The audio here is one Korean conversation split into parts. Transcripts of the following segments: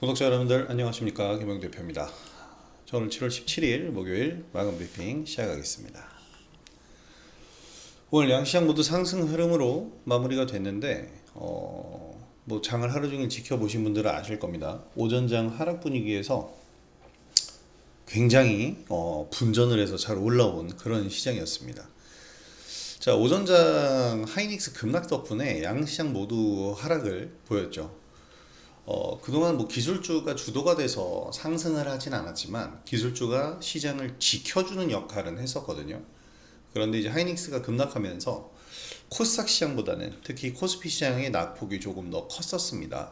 구독자 여러분들 안녕하십니까, 김영 대표입니다. 저 오늘 7월 17일 목요일 마감 브리핑 시작하겠습니다. 오늘 양시장 모두 상승 흐름으로 마무리가 됐는데 뭐 장을 하루 종일 지켜보신 분들은 아실 겁니다. 오전장 하락 분위기에서 굉장히 분전을 해서 잘 올라온 그런 시장이었습니다. 자, 오전장 하이닉스 급락 덕분에 양시장 모두 하락을 보였죠. 그동안 뭐 기술주가 주도가 돼서 상승을 하진 않았지만 기술주가 시장을 지켜주는 역할은 했었거든요. 그런데 이제 하이닉스가 급락하면서 코스닥 시장보다는 특히 코스피 시장의 낙폭이 조금 더 컸었습니다.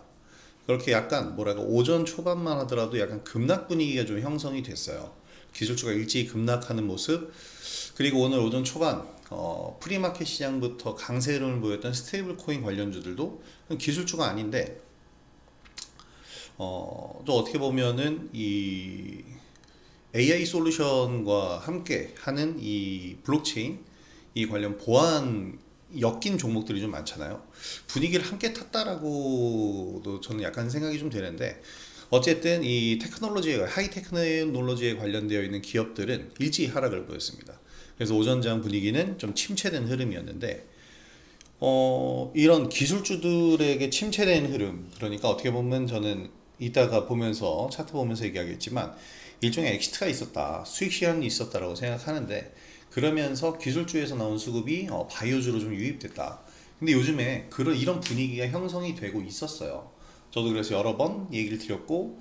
그렇게 약간 뭐랄까 오전 초반만 하더라도 약간 급락 분위기가 좀 형성이 됐어요. 기술주가 일찍 급락하는 모습, 그리고 오늘 오전 초반 프리마켓 시장부터 강세 흐름을 보였던 스테이블 코인 관련주들도 기술주가 아닌데 또 어떻게 보면은 이 AI 솔루션과 함께 하는 이 블록체인 이 관련 보안 엮인 종목들이 좀 많잖아요. 분위기를 함께 탔다라고도 저는 약간 생각이 좀 되는데, 어쨌든 이 테크놀로지에 하이 테크놀로지에 관련되어 있는 기업들은 일찍 하락을 보였습니다. 그래서 오전장 분위기는 좀 침체된 흐름이었는데, 이런 기술주들에게 침체된 흐름, 그러니까 어떻게 보면 저는 이따가 보면서 차트 보면서 얘기하겠지만 일종의 엑시트가 있었다, 수익 시간이 있었다라고 생각하는데, 그러면서 기술주에서 나온 수급이 바이오주로 좀 유입됐다. 근데 요즘에 이런 분위기가 형성이 되고 있었어요. 저도 그래서 여러 번 얘기를 드렸고,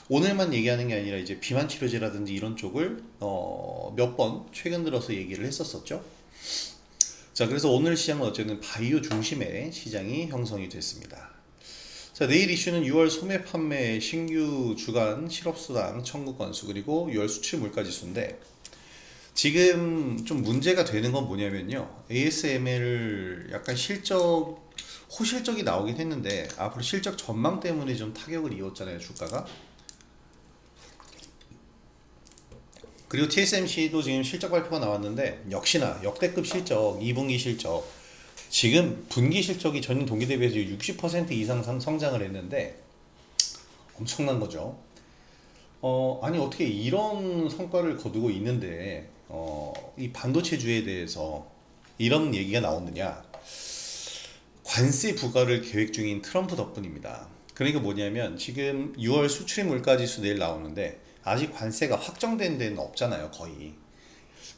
오늘만 얘기하는 게 아니라 이제 비만 치료제라든지 이런 쪽을 몇 번 최근 들어서 얘기를 했었었죠. 자, 그래서 오늘 시장은 어쨌든 바이오 중심의 시장이 형성이 됐습니다. 자, 내일 이슈는 6월 소매 판매 신규 주간 실업수당 청구 건수, 그리고 6월 수출 물가지수인데, 지금 좀 문제가 되는 건 뭐냐면요, ASML 약간 호실적이 나오긴 했는데 앞으로 실적 전망 때문에 좀 타격을 입었잖아요, 주가가. 그리고 TSMC도 지금 실적 발표가 나왔는데 역시나 역대급 실적, 2분기 실적, 지금 분기 실적이 전년 동기 대비해서 60% 이상 성장을 했는데 엄청난 거죠. 아니 어떻게 이런 성과를 거두고 있는데 이 반도체주에 대해서 이런 얘기가 나오느냐? 관세 부과를 계획 중인 트럼프 덕분입니다. 그러니까 뭐냐면 지금 6월 수출 물가지수 내일 나오는데 아직 관세가 확정된 데는 없잖아요, 거의.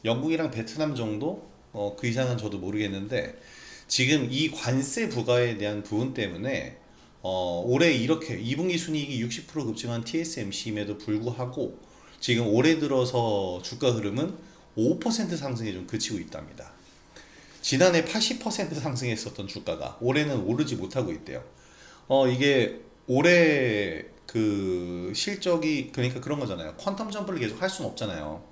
영국이랑 베트남 정도? 그 이상은 저도 모르겠는데, 지금 이 관세 부과에 대한 부분 때문에 올해 이렇게 2분기 순이익이 60% 급증한 TSMC임에도 불구하고 지금 올해 들어서 주가 흐름은 5% 상승에 좀 그치고 있답니다. 지난해 80% 상승했었던 주가가 올해는 오르지 못하고 있대요. 이게 올해 그 실적이, 그러니까 그런 거잖아요. 퀀텀 점프를 계속 할 수는 없잖아요.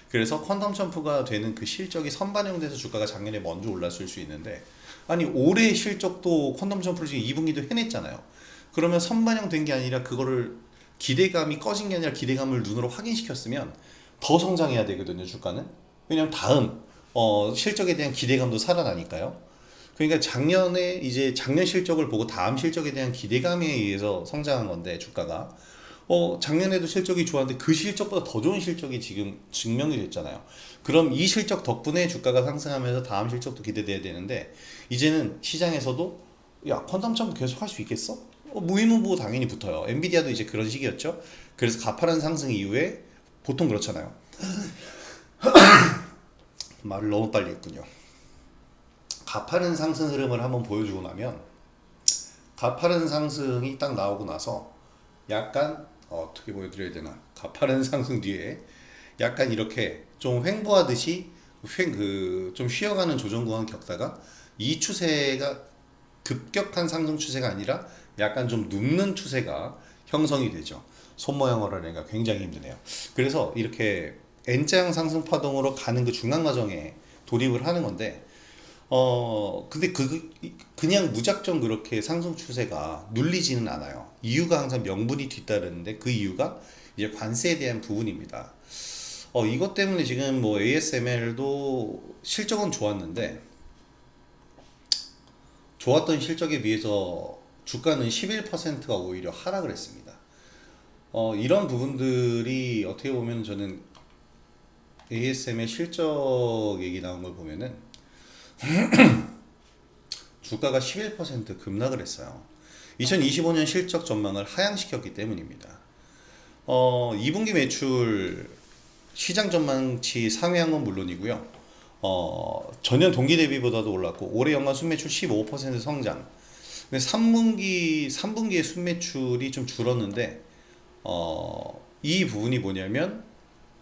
그래서 퀀텀 점프가 되는 그 실적이 선반영돼서 주가가 작년에 먼저 올랐을 수 있는데, 아니 올해 실적도 퀀텀 점프를 지금 2분기도 해냈잖아요. 그러면 선반영된 게 아니라 그거를 기대감이 꺼진 게 아니라 기대감을 눈으로 확인시켰으면 더 성장해야 되거든요, 주가는. 왜냐면 다음 실적에 대한 기대감도 살아나니까요. 그러니까 작년에 이제 작년 실적을 보고 다음 실적에 대한 기대감에 의해서 성장한 건데 주가가 작년에도 실적이 좋았는데 그 실적보다 더 좋은 실적이 지금 증명이 됐잖아요. 그럼 이 실적 덕분에 주가가 상승하면서 다음 실적도 기대돼야 되는데, 이제는 시장에서도 야 퀀텀 점프 계속 할 수 있겠어? 무의무보 당연히 붙어요. 엔비디아도 이제 그런 식이었죠. 그래서 가파른 상승 이후에 보통 그렇잖아요. 말을 너무 빨리 했군요. 가파른 상승 흐름을 한번 보여주고 나면, 가파른 상승이 딱 나오고 나서 약간 어떻게 보여드려야 되나, 가파른 상승 뒤에 약간 이렇게 좀 횡보하듯이 좀 쉬어가는 조정 구간 겪다가 이 추세가 급격한 상승 추세가 아니라 약간 좀 눕는 추세가 형성이 되죠. 손 모양으로 하기가 굉장히 힘드네요. 그래서 이렇게 N자형 상승 파동으로 가는 그 중간 과정에 돌입을 하는 건데, 근데 그냥 무작정 그렇게 상승 추세가 눌리지는 않아요. 이유가 항상 명분이 뒤따르는데, 그 이유가 이제 관세에 대한 부분입니다. 이것 때문에 지금 뭐 ASML도 실적은 좋았는데, 좋았던 실적에 비해서 주가는 11%가 오히려 하락을 했습니다. 이런 부분들이 어떻게 보면 저는 ASM의 실적 얘기 나온 걸 보면은 주가가 11% 급락을 했어요. 2025년 실적 전망을 하향시켰기 때문입니다. 2분기 매출 시장 전망치 상회한 건 물론이고요. 전년 동기 대비보다도 올랐고 올해 연간 순매출 15% 성장. 근데 3분기의 순매출이 좀 줄었는데 이 부분이 뭐냐면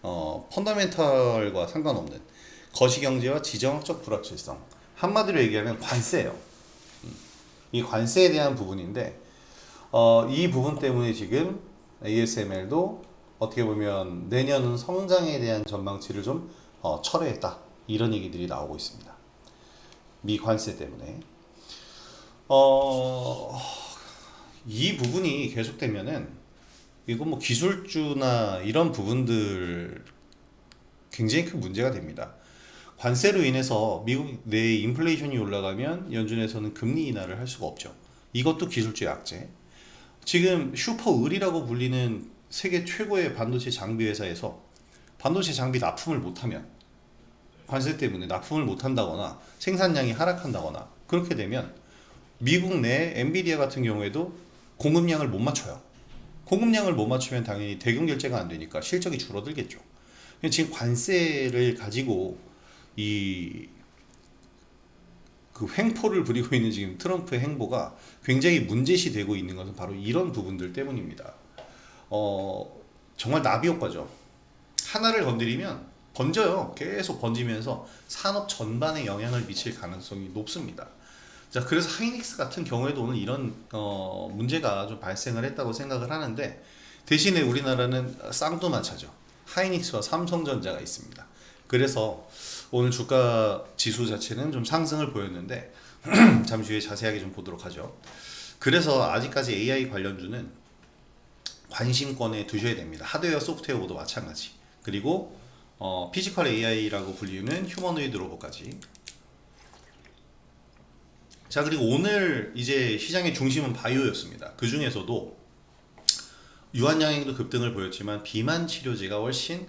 펀더멘털과 상관없는 거시경제와 지정학적 불확실성. 한마디로 얘기하면 관세예요. 이 관세에 대한 부분인데 이 부분 때문에 지금 ASML도 어떻게 보면 내년은 성장에 대한 전망치를 좀 철회했다. 이런 얘기들이 나오고 있습니다. 미 관세 때문에. 이 부분이 계속되면은 이거 뭐 기술주나 이런 부분들 굉장히 큰 문제가 됩니다. 관세로 인해서 미국 내 인플레이션이 올라가면 연준에서는 금리 인하를 할 수가 없죠. 이것도 기술주 약재. 지금 슈퍼을이라고 불리는 세계 최고의 반도체 장비 회사에서 반도체 장비 납품을 못하면 관세 때문에 납품을 못한다거나 생산량이 하락한다거나 그렇게 되면 미국 내 엔비디아 같은 경우에도 공급량을 못 맞춰요. 공급량을 못 맞추면 당연히 대금 결제가 안 되니까 실적이 줄어들겠죠. 지금 관세를 가지고 이 그 횡포를 부리고 있는 지금 트럼프의 행보가 굉장히 문제시 되고 있는 것은 바로 이런 부분들 때문입니다. 정말 나비 효과죠. 하나를 건드리면 번져요. 계속 번지면서 산업 전반에 영향을 미칠 가능성이 높습니다. 자, 그래서 하이닉스 같은 경우에도 오늘 이런 문제가 좀 발생을 했다고 생각을 하는데 대신에 우리나라는 쌍두마차죠. 하이닉스와 삼성전자가 있습니다. 그래서 오늘 주가 지수 자체는 좀 상승을 보였는데 잠시 후에 자세하게 좀 보도록 하죠. 그래서 아직까지 AI 관련주는 관심권에 두셔야 됩니다. 하드웨어, 소프트웨어 모두 마찬가지. 그리고 피지컬 AI라고 불리는 휴머노이드 로봇까지. 자, 그리고 오늘 이제 시장의 중심은 바이오였습니다. 그 중에서도 유한양행도 급등을 보였지만 비만 치료제가 훨씬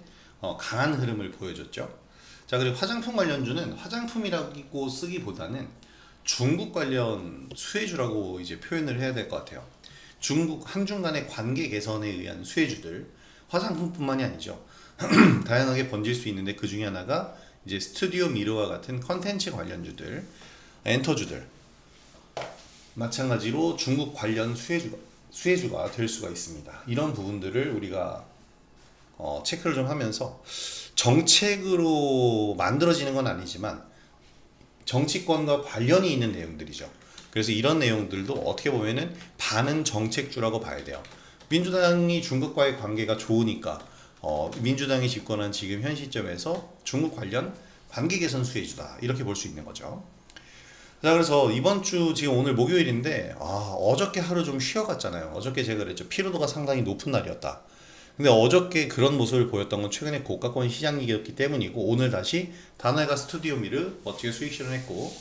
강한 흐름을 보여줬죠. 자, 그리고 화장품 관련주는 화장품이라고 쓰기보다는 중국 관련 수혜주라고 이제 표현을 해야 될 것 같아요. 중국 한중 간의 관계 개선에 의한 수혜주들, 화장품뿐만이 아니죠. 다양하게 번질 수 있는데 그 중에 하나가 이제 스튜디오 미러와 같은 컨텐츠 관련주들, 엔터주들, 마찬가지로 중국 관련 수혜주가 될 수가 있습니다. 이런 부분들을 우리가 체크를 좀 하면서 정책으로 만들어지는 건 아니지만 정치권과 관련이 있는 내용들이죠. 그래서 이런 내용들도 어떻게 보면은 반은 정책주라고 봐야 돼요. 민주당이 중국과의 관계가 좋으니까 민주당이 집권한 지금 현 시점에서 중국 관련 관계 개선 수혜주다 이렇게 볼 수 있는 거죠. 자, 그래서 이번 주 지금 오늘 목요일인데 어저께 하루 좀 쉬어갔잖아요. 어저께 제가 그랬죠. 피로도가 상당히 높은 날이었다. 근데 어저께 그런 모습을 보였던 건 최근에 고가권 시장이었기 때문이고 오늘 다시 다나가 스튜디오 미르 멋지게 수익 실현했고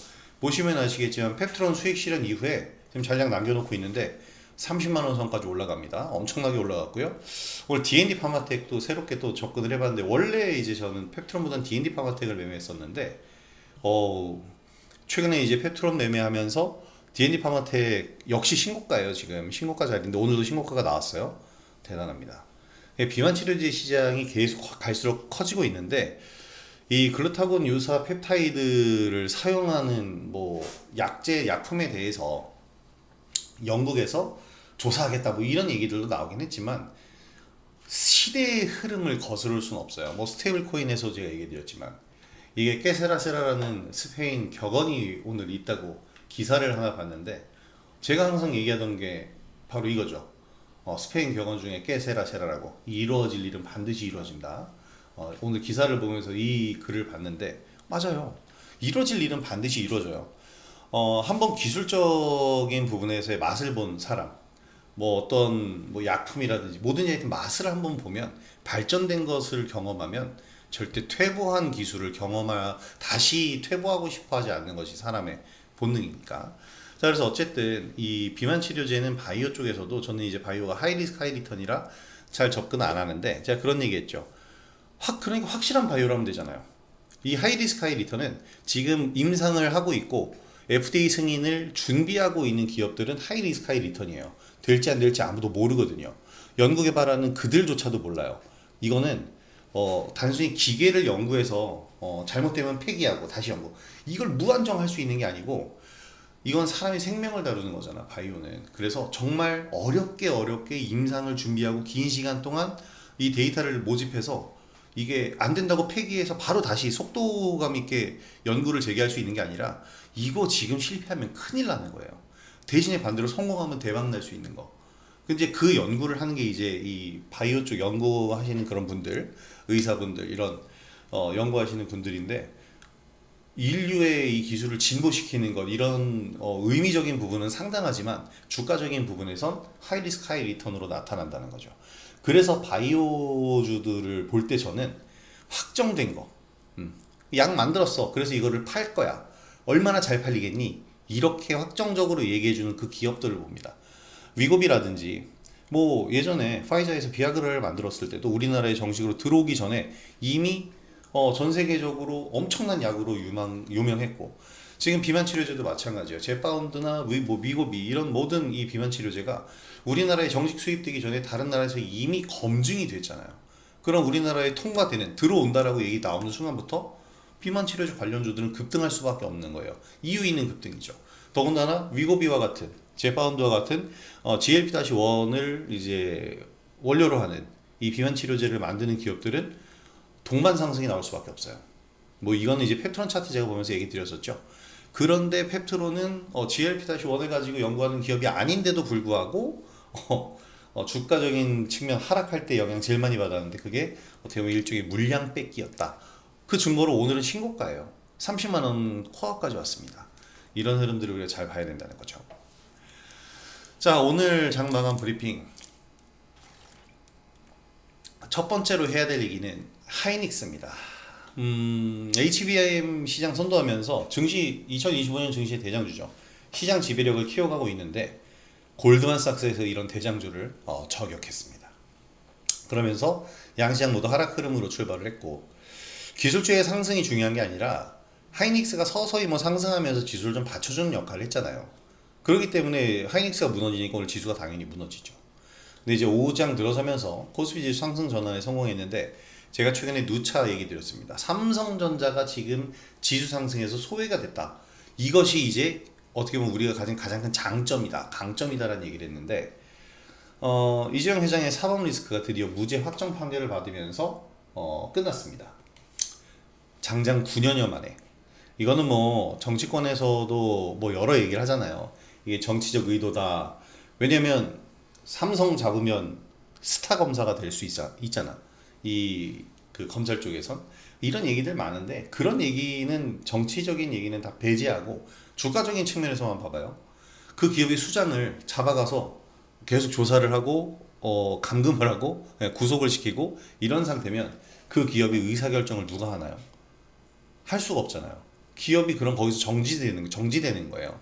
보시면 아시겠지만 펩트론 수익 실현 이후에 지금 잔량 남겨놓고 있는데 30만원 선까지 올라갑니다. 엄청나게 올라갔고요. 오늘 D&D 파마텍도 새롭게 또 접근을 해봤는데 원래 이제 저는 펩트론보다는 D&D 파마텍을 매매했었는데 최근에 이제 펩트론 매매하면서 D&D 파마텍 역시 신고가예요. 지금 신고가 자리인데 오늘도 신고가가 나왔어요. 대단합니다. 비만 치료제 시장이 계속 갈수록 커지고 있는데 이 글루타곤 유사 펩타이드를 사용하는 뭐 약품에 대해서 영국에서 조사하겠다 뭐 이런 얘기들도 나오긴 했지만 시대의 흐름을 거스를 수는 없어요. 뭐 스테이블 코인에서 제가 얘기 드렸지만 이게 깨세라세라라는 스페인 격언이 오늘 있다고 기사를 하나 봤는데 제가 항상 얘기하던 게 바로 이거죠. 스페인 격언 중에 깨세라세라라고 이루어질 일은 반드시 이루어진다. 오늘 기사를 보면서 이 글을 봤는데 맞아요. 이루어질 일은 반드시 이루어져요. 한번 기술적인 부분에서의 맛을 본 사람, 뭐 어떤 뭐 약품이라든지 뭐든지 하여튼 맛을 한번 보면 발전된 것을 경험하면 절대 퇴보한 기술을 다시 퇴보하고 싶어 하지 않는 것이 사람의 본능이니까. 자, 그래서 어쨌든 이 비만 치료제는 바이오 쪽에서도 저는 이제 바이오가 하이리스크 하이리턴이라 잘 접근 안 하는데 제가 그런 얘기했죠. 그러니까 확실한 바이오로 하면 되잖아요. 이 하이리스크 하이리턴은 지금 임상을 하고 있고 FDA 승인을 준비하고 있는 기업들은 하이리스크 하이리턴이에요. 될지 안 될지 아무도 모르거든요. 연구개발하는 그들조차도 몰라요. 이거는 단순히 기계를 연구해서 잘못되면 폐기하고 다시 연구, 이걸 무한정할 수 있는 게 아니고 이건 사람의 생명을 다루는 거잖아, 바이오는. 그래서 정말 어렵게 임상을 준비하고 긴 시간 동안 이 데이터를 모집해서 이게 안 된다고 폐기해서 바로 다시 속도감 있게 연구를 재개할 수 있는 게 아니라 이거 지금 실패하면 큰일 나는 거예요. 대신에 반대로 성공하면 대박 날 수 있는 거. 근데 그 연구를 하는 게 이제 이 바이오 쪽 연구하시는 그런 분들, 의사분들, 이런 연구하시는 분들인데, 인류의 이 기술을 진보시키는 것, 이런 의미적인 부분은 상당하지만 주가적인 부분에선 하이리스크 하이리턴으로 나타난다는 거죠. 그래서 바이오주들을 볼 때 저는 확정된 거, 약 만들었어, 그래서 이거를 팔 거야, 얼마나 잘 팔리겠니, 이렇게 확정적으로 얘기해주는 그 기업들을 봅니다. 위고비라든지, 뭐 예전에 파이자에서 비아그라를 만들었을 때도 우리나라에 정식으로 들어오기 전에 이미 전 세계적으로 엄청난 약으로 유명했고, 지금 비만 치료제도 마찬가지예요. 제파운드나 미고비, 이런 모든 이 비만 치료제가 우리나라에 정식 수입되기 전에 다른 나라에서 이미 검증이 됐잖아요. 그럼 우리나라에 통과되는, 들어온다라고 얘기 나오는 순간부터 비만 치료제 관련주들은 급등할 수밖에 없는 거예요. 이유 있는 급등이죠. 더군다나 위고비와 같은, 제파운드와 같은 GLP-1을 이제 원료로 하는 이 비만 치료제를 만드는 기업들은 동반 상승이 나올 수밖에 없어요. 뭐 이거는 이제 펩트론 차트 제가 보면서 얘기 드렸었죠. 그런데 펩트론은 GLP-1을 가지고 연구하는 기업이 아닌데도 불구하고 주가적인 측면 하락할 때 영향 제일 많이 받았는데, 그게 어떻게 보면 일종의 물량 뺏기였다. 그 증거로 오늘은 신고가예요. 30만 원 코어까지 왔습니다. 이런 흐름들을 우리가 잘 봐야 된다는 거죠. 자, 오늘 장 마감 브리핑. 첫 번째로 해야 될 얘기는 하이닉스입니다. HBM 시장 선도하면서 2025년 증시의 대장주죠. 시장 지배력을 키워가고 있는데 골드만삭스에서 이런 대장주를 저격했습니다. 그러면서 양시장 모두 하락 흐름으로 출발을 했고, 기술주의 상승이 중요한 게 아니라 하이닉스가 서서히 상승하면서 지수를 좀 받쳐주는 역할을 했잖아요. 그렇기 때문에 하이닉스가 무너지니까 오늘 지수가 당연히 무너지죠. 근데 이제 오후장 들어서면서 코스피 지수 상승 전환에 성공했는데, 제가 최근에 누차 얘기 드렸습니다. 삼성전자가 지금 지수 상승에서 소외가 됐다. 이것이 이제 어떻게 보면 우리가 가진 가장 큰 장점이다, 강점이다라는 얘기를 했는데, 이재용 회장의 사법 리스크가 드디어 무죄 확정 판결을 받으면서 끝났습니다. 장장 9년여 만에. 이거는 뭐 정치권에서도 뭐 여러 얘기를 하잖아요. 이게 정치적 의도다. 왜냐면 삼성 잡으면 스타 검사가 될 수 있잖아. 그 검찰 쪽에선 이런 얘기들 많은데, 그런 얘기는, 정치적인 얘기는 다 배제하고 주가적인 측면에서만 봐봐요. 그 기업의 수장을 잡아가서 계속 조사를 하고 감금을 하고 구속을 시키고 이런 상태면 그 기업의 의사결정을 누가 하나요? 할 수가 없잖아요. 기업이 그럼 거기서 정지되는 거예요.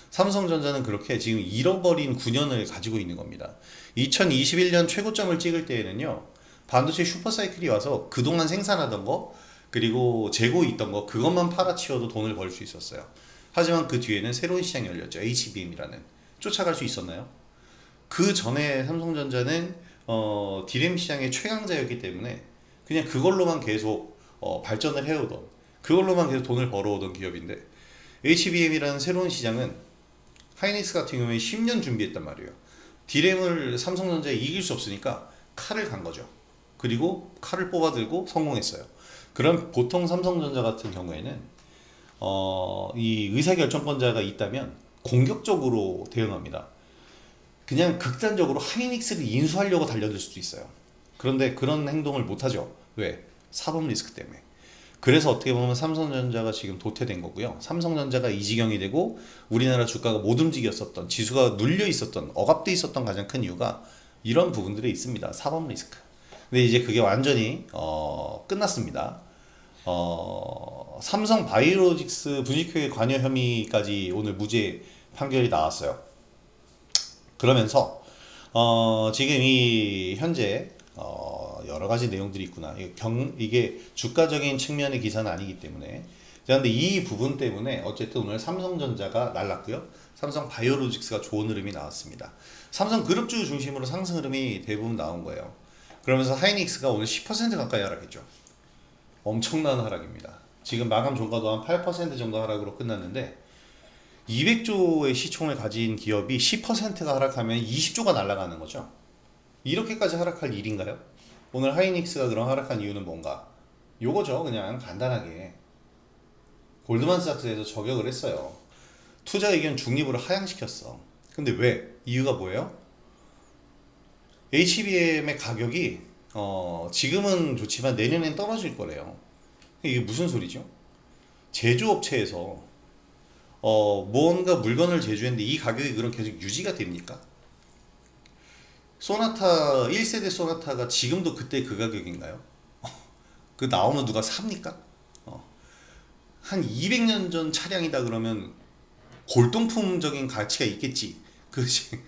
삼성전자는 그렇게 지금 잃어버린 9년을 가지고 있는 겁니다. 2021년 최고점을 찍을 때에는요, 반도체 슈퍼사이클이 와서 그동안 생산하던 거, 그리고 재고 있던 거, 그것만 팔아치워도 돈을 벌 수 있었어요. 하지만 그 뒤에는 새로운 시장이 열렸죠. HBM이라는. 쫓아갈 수 있었나요? 그 전에 삼성전자는 디램 시장의 최강자였기 때문에 그냥 그걸로만 계속 발전을 해오던, 그걸로만 계속 돈을 벌어오던 기업인데, HBM이라는 새로운 시장은 하이닉스 같은 경우에 10년 준비했단 말이에요. 디램을 삼성전자에 이길 수 없으니까 칼을 간 거죠. 그리고 칼을 뽑아들고 성공했어요. 그럼 보통 삼성전자 같은 경우에는 이 의사결정권자가 있다면 공격적으로 대응합니다. 그냥 극단적으로 하이닉스를 인수하려고 달려들 수도 있어요. 그런데 그런 행동을 못하죠. 왜? 사법 리스크 때문에. 그래서 어떻게 보면 삼성전자가 지금 도태된 거고요. 삼성전자가 이 지경이 되고 우리나라 주가가 못 움직였었던, 지수가 눌려 있었던, 억압돼 있었던 가장 큰 이유가 이런 부분들이 있습니다. 사법 리스크. 근데 이제 그게 완전히 끝났습니다. 삼성 바이오로직스 분식회 관여 혐의까지 오늘 무죄 판결이 나왔어요. 그러면서 지금 이 현재 여러 가지 내용들이 있구나. 이게 주가적인 측면의 기사는 아니기 때문에. 자, 근데 이 부분 때문에 어쨌든 오늘 삼성전자가 날랐고요. 삼성 바이오로직스가 좋은 흐름이 나왔습니다. 삼성 그룹주 중심으로 상승 흐름이 대부분 나온 거예요. 그러면서 하이닉스가 오늘 10% 가까이 하락했죠. 엄청난 하락입니다. 지금 마감 종가도 한 8% 정도 하락으로 끝났는데 200조의 시총을 가진 기업이 10%가 하락하면 20조가 날아가는 거죠. 이렇게까지 하락할 일인가요? 오늘 하이닉스가 그런 하락한 이유는 뭔가? 요거죠. 그냥 간단하게 골드만삭스에서 저격을 했어요. 투자 의견 중립으로 하향시켰어. 근데 왜? 이유가 뭐예요? HBM의 가격이 지금은 좋지만 내년엔 떨어질 거래요. 이게 무슨 소리죠? 제조업체에서 뭔가 물건을 제조했는데 이 가격이 그럼 계속 유지가 됩니까? 소나타 1세대 소나타가 지금도 그때 그 가격인가요? 그 나오면 누가 삽니까? 한 200년 전 차량이다 그러면 골동품적인 가치가 있겠지. 그렇지.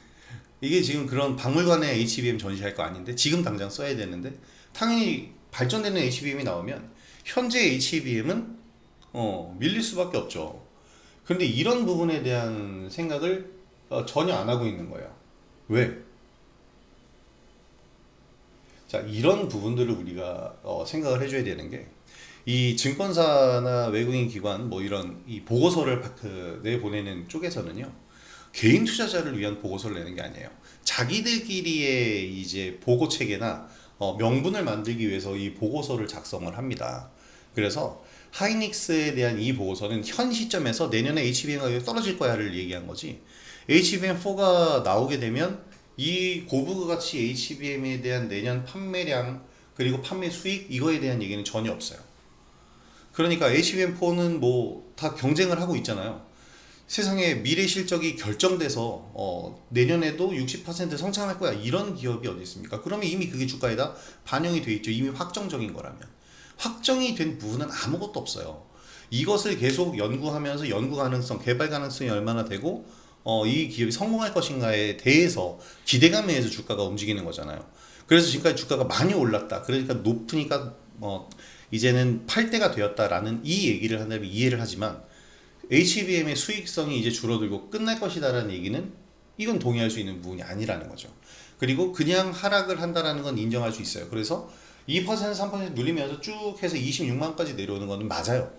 이게 지금 그런 박물관에 HBM 전시할 거 아닌데 지금 당장 써야 되는데 당연히 발전되는 HBM이 나오면 현재 HBM은 밀릴 수밖에 없죠. 그런데 이런 부분에 대한 생각을 전혀 안 하고 있는 거예요. 왜? 자, 이런 부분들을 우리가 생각을 해줘야 되는 게 이 증권사나 외국인 기관 뭐 이런 이 보고서를 내보내는 쪽에서는요 개인 투자자를 위한 보고서를 내는 게 아니에요. 자기들끼리의 이제 보고 체계나 명분을 만들기 위해서 이 보고서를 작성을 합니다. 그래서 하이닉스에 대한 이 보고서는 현 시점에서 내년에 HBM 가격이 떨어질 거야를 얘기한 거지. HBM4가 나오게 되면 이 고부가 가치 HBM에 대한 내년 판매량 그리고 판매 수익 이거에 대한 얘기는 전혀 없어요. 그러니까 HBM4는 뭐 다 경쟁을 하고 있잖아요. 세상에 미래 실적이 결정돼서 내년에도 60% 성장할 거야 이런 기업이 어디 있습니까? 그러면 이미 그게 주가에다 반영이 돼 있죠. 이미 확정적인 거라면. 확정이 된 부분은 아무것도 없어요. 이것을 계속 연구하면서 연구 가능성, 개발 가능성이 얼마나 되고 이 기업이 성공할 것인가에 대해서 기대감에 의해서 주가가 움직이는 거잖아요. 그래서 지금까지 주가가 많이 올랐다. 그러니까 높으니까 이제는 팔 때가 되었다라는 이 얘기를 한다면 이해를 하지만 HBM의 수익성이 이제 줄어들고 끝날 것이다라는 얘기는 이건 동의할 수 있는 부분이 아니라는 거죠. 그리고 그냥 하락을 한다라는 건 인정할 수 있어요. 그래서 2% 3% 눌리면서 쭉 해서 26만 원까지 내려오는 거는 맞아요.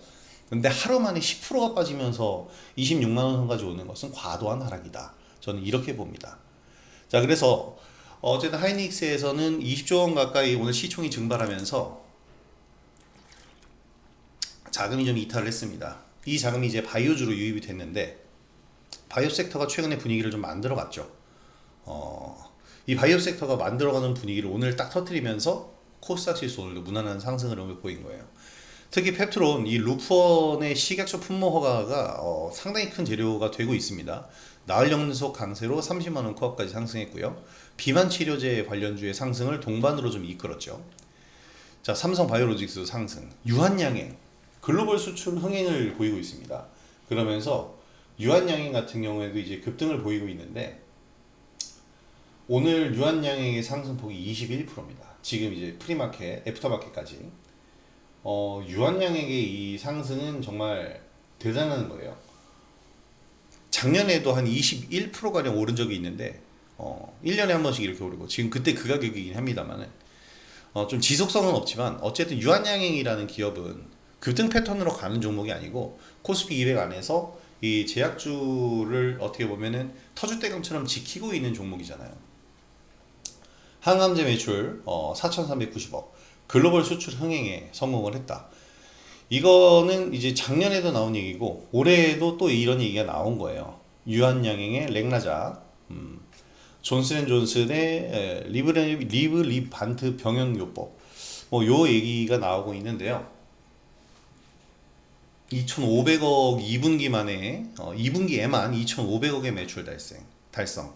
근데 하루 만에 10%가 빠지면서 26만 원 선까지 오는 것은 과도한 하락이다. 저는 이렇게 봅니다. 자, 그래서 어쨌든 하이닉스에서는 20조 원 가까이 오늘 시총이 증발하면서 자금이 좀 이탈을 했습니다. 이 자금이 이제 바이오주로 유입이 됐는데 바이오 섹터가 최근에 분위기를 좀 만들어갔죠. 이 바이오 섹터가 만들어가는 분위기를 오늘 딱 터뜨리면서 코스닥 지수 오늘도 무난한 상승 흐름을 보인 거예요. 특히 펩트론 이 루프원의 식약처 품목 허가가 상당히 큰 재료가 되고 있습니다. 나흘 연속 강세로 30만원 코앞까지 상승했고요. 비만 치료제 관련주의 상승을 동반으로 좀 이끌었죠. 자, 삼성 바이오로직스 상승, 유한양행 글로벌 수출 흥행을 보이고 있습니다. 그러면서 유한양행 같은 경우에도 이제 급등을 보이고 있는데 오늘 유한양행의 상승폭이 21%입니다. 지금 이제 프리마켓, 애프터마켓까지 유한양행의 이 상승은 정말 대단한 거예요. 작년에도 한 21%가량 오른 적이 있는데 1년에 한 번씩 이렇게 오르고 지금 그때 그 가격이긴 합니다만 좀 지속성은 없지만 어쨌든 유한양행이라는 기업은 급등 패턴으로 가는 종목이 아니고 코스피 200 안에서 이 제약주를 어떻게 보면은 터줏대감처럼 지키고 있는 종목이잖아요. 항암제 매출 4,390억 글로벌 수출 흥행에 성공을 했다. 이거는 이제 작년에도 나온 얘기고 올해에도 또 이런 얘기가 나온 거예요. 유한양행의 렉나자, 존슨앤존슨의 리브리반트 병용요법 뭐 요 얘기가 나오고 있는데요. 2,500억 2분기 만에 2분기에만 2,500억의 매출 달성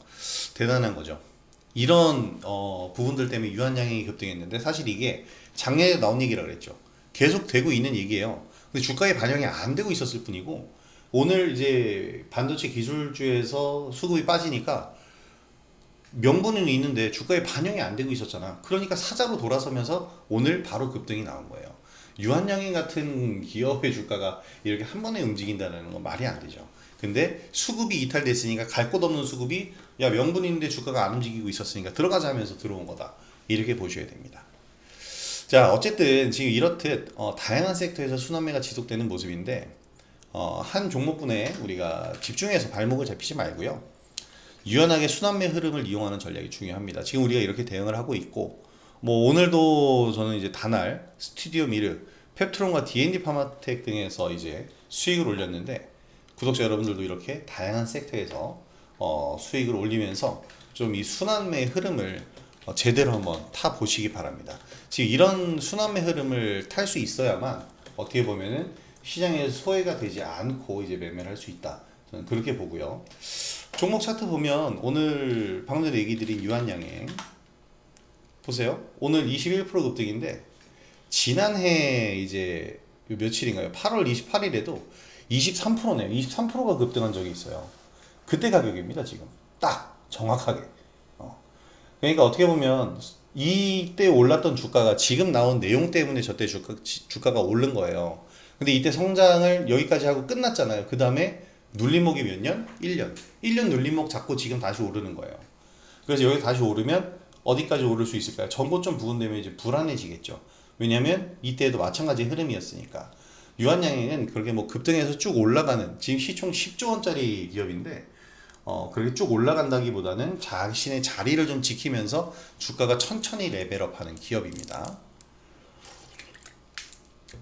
대단한 거죠. 이런 부분들 때문에 유한양행이 급등했는데 사실 이게 작년에 나온 얘기라 그랬죠. 계속 되고 있는 얘기예요. 근데 주가에 반영이 안 되고 있었을 뿐이고 오늘 이제 반도체 기술주에서 수급이 빠지니까 명분은 있는데 주가에 반영이 안 되고 있었잖아. 그러니까 사자로 돌아서면서 오늘 바로 급등이 나온 거예요. 유한양행 같은 기업의 주가가 이렇게 한 번에 움직인다는 건 말이 안 되죠. 근데 수급이 이탈됐으니까 갈 곳 없는 수급이 야 명분 있는데 주가가 안 움직이고 있었으니까 들어가자 하면서 들어온 거다. 이렇게 보셔야 됩니다. 자 어쨌든 지금 이렇듯 다양한 섹터에서 순환매가 지속되는 모습인데 한 종목군에 우리가 집중해서 발목을 잡히지 말고요. 유연하게 순환매 흐름을 이용하는 전략이 중요합니다. 지금 우리가 이렇게 대응을 하고 있고 뭐 오늘도 저는 이제 다날 스튜디오 미르, 펩트론과 D&D 파마텍 등에서 이제 수익을 올렸는데 구독자 여러분들도 이렇게 다양한 섹터에서 수익을 올리면서 좀 이 순환매 흐름을 제대로 한번 타 보시기 바랍니다. 지금 이런 순환매 흐름을 탈 수 있어야만 어떻게 보면은 시장에서 소외가 되지 않고 이제 매매를 할 수 있다. 저는 그렇게 보고요. 종목 차트 보면 오늘 방금 전에 얘기 드린 유한양행 보세요. 오늘 21% 급등인데 지난해 이제 며칠인가요? 8월 28일에도 23%네요. 23%가 급등한 적이 있어요. 그때 가격입니다, 지금. 딱 정확하게. 그러니까 어떻게 보면 이때 올랐던 주가가 지금 나온 내용 때문에 저때 주가가 오른 거예요. 근데 이때 성장을 여기까지 하고 끝났잖아요. 그 다음에 눌림목이 몇 년? 1년. 1년 눌림목 잡고 지금 다시 오르는 거예요. 그래서 여기 다시 오르면 어디까지 오를 수 있을까요? 전고점 부근되면 이제 불안해지겠죠. 왜냐면 이때에도 마찬가지 흐름이었으니까. 유한양행은 그렇게 뭐 급등해서 쭉 올라가는 지금 시총 10조 원짜리 기업인데 그렇게 쭉 올라간다기보다는 자신의 자리를 좀 지키면서 주가가 천천히 레벨업하는 기업입니다.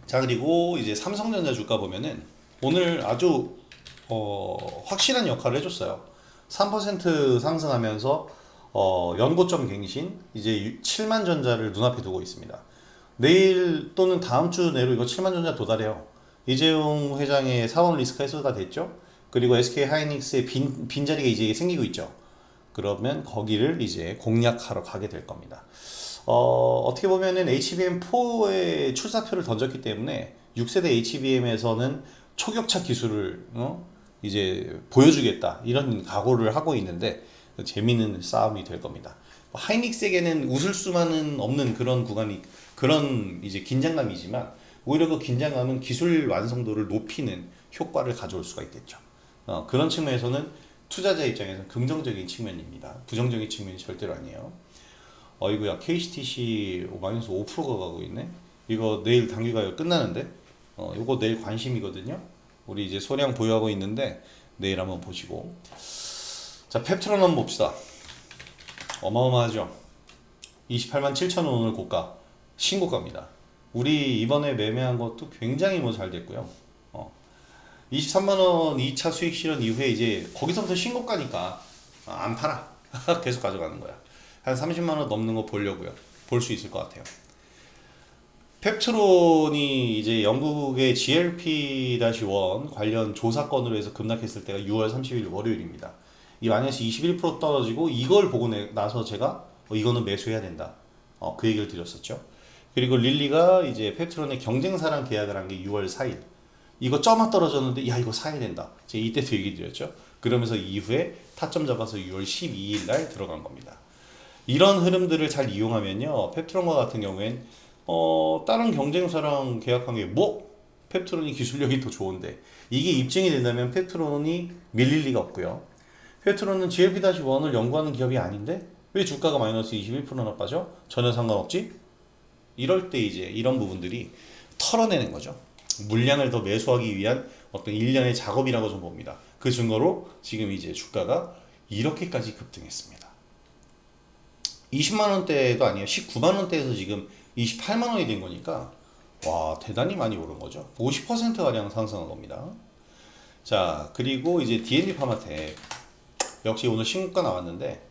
자 그리고 이제 삼성전자 주가 보면은 오늘 아주 확실한 역할을 해줬어요. 3% 상승하면서 연고점 갱신 이제 7만 전자를 눈앞에 두고 있습니다. 내일 또는 다음 주 내로 이거 7만 전자 도달해요. 이재용 회장의 사원 리스크가 해소가 됐죠. 그리고 SK 하이닉스의 빈자리가 이제 생기고 있죠. 그러면 거기를 이제 공략하러 가게 될 겁니다. 어떻게 보면은 HBM4의 출사표를 던졌기 때문에 6세대 HBM에서는 초격차 기술을 이제 보여주겠다 이런 각오를 하고 있는데 재미있는 싸움이 될 겁니다. 하이닉스에게는 웃을 수만은 없는 그런 구간이 그런 이제 긴장감이지만 오히려 그 긴장감은 기술 완성도를 높이는 효과를 가져올 수가 있겠죠. 그런 측면에서는 투자자 입장에서는 긍정적인 측면입니다. 부정적인 측면이 절대로 아니에요. 이거야 KCTC 마이너스 5%가 가고 있네. 이거 내일 단기가요 끝나는데 이거 내일 관심이거든요. 우리 이제 소량 보유하고 있는데 내일 한번 보시고 자 펩트론 한번 봅시다. 어마어마하죠. 28만 7천 원 오늘 고가 신고가입니다. 우리 이번에 매매한 것도 굉장히 뭐 잘 됐고요. 23만 원 2차 수익 실현 이후에 이제 거기서부터 신고가니까 안 팔아. 계속 가져가는 거야. 한 30만 원 넘는 거 보려고요. 볼 수 있을 것 같아요. 펩트론이 이제 영국의 GLP-1 관련 조사건으로 해서 급락했을 때가 6월 30일 월요일입니다. 이 마이너스 21% 떨어지고 이걸 보고 나서 제가 이거는 매수해야 된다. 그 얘기를 드렸었죠. 그리고 릴리가 이제 펩트론의 경쟁사랑 계약을 한 게 6월 4일. 이거 쩌마 떨어졌는데 야 이거 사야 된다. 제가 이때도 얘기 드렸죠. 그러면서 이후에 타점 잡아서 6월 12일 날 들어간 겁니다. 이런 흐름들을 잘 이용하면요. 펩트론과 같은 경우엔 다른 경쟁사랑 계약한 게 뭐? 펩트론이 기술력이 더 좋은데 이게 입증이 된다면 펩트론이 밀릴 리가 없고요. 펩트론은 GLP-1을 연구하는 기업이 아닌데 왜 주가가 마이너스 21%나 빠져? 전혀 상관없지? 이럴 때 이제 이런 부분들이 털어내는 거죠. 물량을 더 매수하기 위한 어떤 일련의 작업이라고 좀 봅니다. 그 증거로 지금 이제 주가가 이렇게까지 급등했습니다. 20만 원대도 아니에요. 19만 원대에서 지금 28만 원이 된 거니까 와 대단히 많이 오른 거죠. 50% 가량 상승한 겁니다. 자 그리고 이제 D&D 파마텍 역시 오늘 신고가 나왔는데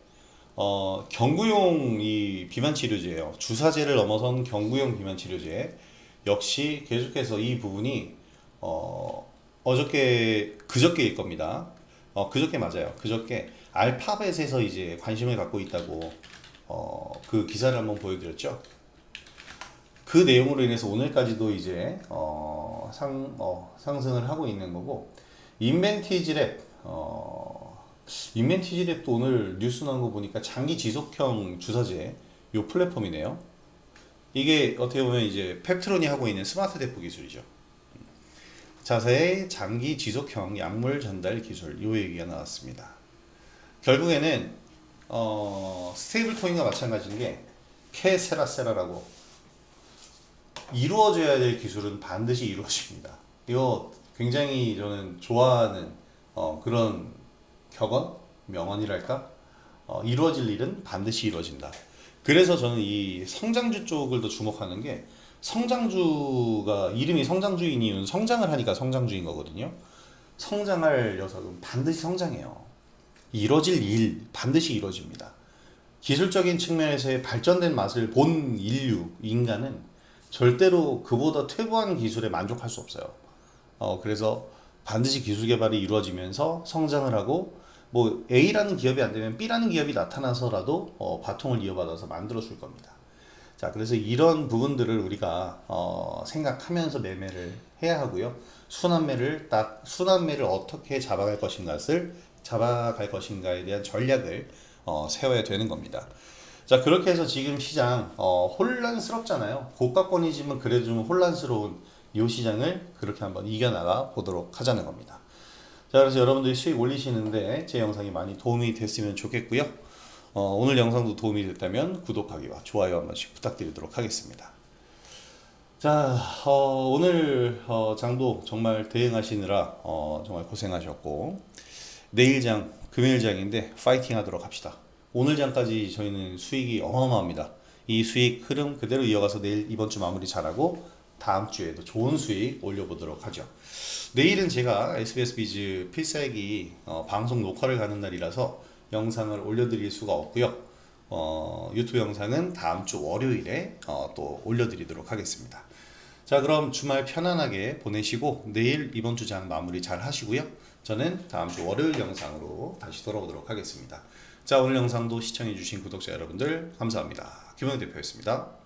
경구용 이 비만 치료제예요. 주사제를 넘어선 경구용 비만 치료제 역시 계속해서 이 부분이 그저께일 겁니다. 그저께 맞아요. 그저께 알파벳에서 이제 관심을 갖고 있다고 그 기사를 한번 보여드렸죠. 그 내용으로 인해서 오늘까지도 이제 상승을 하고 있는 거고 인벤티지랩 인멘티지랩도 오늘 뉴스 나온 거 보니까 장기 지속형 주사제 요 플랫폼이네요. 이게 어떻게 보면 이제 펩트론이 하고 있는 스마트 대포 기술이죠. 자사의 장기 지속형 약물 전달 기술 요 얘기가 나왔습니다. 결국에는 스테이블 코인과 마찬가지인 게 케세라세라라고 이루어져야 될 기술은 반드시 이루어집니다. 이거 굉장히 저는 좋아하는 그런 격언? 명언이랄까? 이루어질 일은 반드시 이루어진다. 그래서 저는 이 성장주 쪽을 더 주목하는 게 성장주가 이름이 성장주인 이유는 성장을 하니까 성장주인 거거든요. 성장할 녀석은 반드시 성장해요. 이루어질 일 반드시 이루어집니다. 기술적인 측면에서의 발전된 맛을 본 인류, 인간은 절대로 그보다 퇴보한 기술에 만족할 수 없어요. 그래서 반드시 기술 개발이 이루어지면서 성장을 하고 뭐 A라는 기업이 안 되면 B라는 기업이 나타나서라도 바통을 이어받아서 만들어 줄 겁니다. 자, 그래서 이런 부분들을 우리가 생각하면서 매매를 해야 하고요. 순환매를 어떻게 잡아갈 것인가에 대한 전략을 세워야 되는 겁니다. 자, 그렇게 해서 지금 시장 혼란스럽잖아요. 고가권이지만 그래도 좀 혼란스러운 이 시장을 그렇게 한번 이겨나가 보도록 하자는 겁니다. 자, 그래서 여러분들이 수익 올리시는데 제 영상이 많이 도움이 됐으면 좋겠고요. 오늘 영상도 도움이 됐다면 구독하기와 좋아요 한 번씩 부탁드리도록 하겠습니다. 자, 오늘 장도 정말 대응하시느라 정말 고생하셨고 내일 장, 금요일 장인데 파이팅 하도록 합시다. 오늘 장까지 저희는 수익이 어마어마합니다. 이 수익 흐름 그대로 이어가서 내일 이번 주 마무리 잘하고 다음 주에도 좋은 수익 올려보도록 하죠. 내일은 제가 SBS 비즈 필살기 방송 녹화를 가는 날이라서 영상을 올려드릴 수가 없고요. 유튜브 영상은 다음 주 월요일에 또 올려드리도록 하겠습니다. 자, 그럼 주말 편안하게 보내시고 내일 이번 주 장 마무리 잘 하시고요. 저는 다음 주 월요일 영상으로 다시 돌아오도록 하겠습니다. 자, 오늘 영상도 시청해주신 구독자 여러분들 감사합니다. 김영희 대표였습니다.